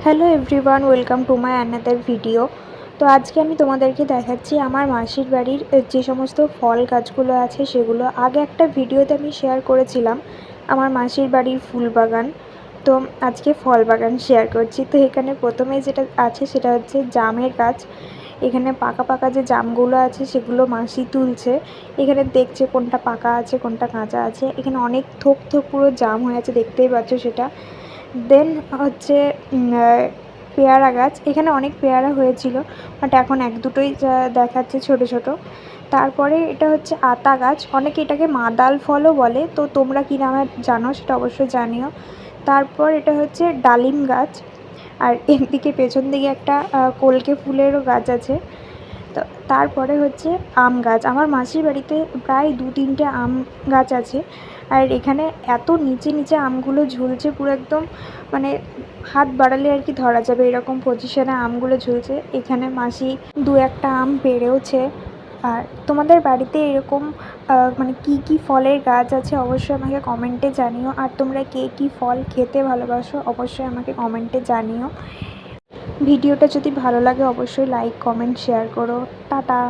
Hello everyone, welcome to my another video. তো আজকে আমি তোমাদেরকে দেখাচ্ছি আমার মাসির বাড়ির যে সমস্ত ফল গাছগুলো আছে সেগুলো। আগে একটা ভিডিওতে আমি শেয়ার করেছিলাম আমার মাসির বাড়ির ফুল বাগান, তো আজকে ফল বাগান শেয়ার করছি। তো এখানে প্রথমে যেটা আছে সেটা হচ্ছে জামের গাছ। এখানে পাকা পাকা যে জামগুলো আছে সেগুলো মাসি তুলছে। এখানে দেখছে কোনটা পাকা আছে কোনটা কাঁচা আছে। এখানে অনেক থোক থোক পুরো জাম হয়ে আছে, দেখতেই পাচ্ছ সেটা। দেন হচ্ছে পেয়ারা গাছ। এখানে অনেক পেয়ারা হয়েছিল, বাট এখন এক দুটোই দেখাচ্ছে ছোট ছোট। তারপরে এটা হচ্ছে আতা গাছ, অনেকে এটাকে মাদাল ফলও বলে, তো তোমরা কী নামে জানো সেটা অবশ্যই জানিও। তারপর এটা হচ্ছে ডালিম গাছ, আর এদিকে পেছন দিকে একটা কলকে ফুলেরও গাছ আছে। তো তারপরে হচ্ছে আম গাছ। আমার মাসির বাড়িতে প্রায় 2-3টে আম গাছ আছে, আর এখানে এত নিচে নিচে আমগুলো ঝুলছে, পুরো একদম মানে হাত বাড়ালে আর কি ধরা যাবে এরকম পজিশনে আমগুলো ঝুলছে। এখানে মাসি 2-1টা আম পেড়েওছে। আর তোমাদের বাড়িতে এরকম মানে কি কি ফলের গাছ আছে অবশ্যই আমাকে কমেন্টে জানিও। আর তোমরা কে কী ফল খেতে ভালোবাসো অবশ্যই আমাকে কমেন্টে জানিও। ভিডিওটা যদি ভালো লাগে অবশ্যই লাইক, কমেন্ট, শেয়ার করো। টাটা।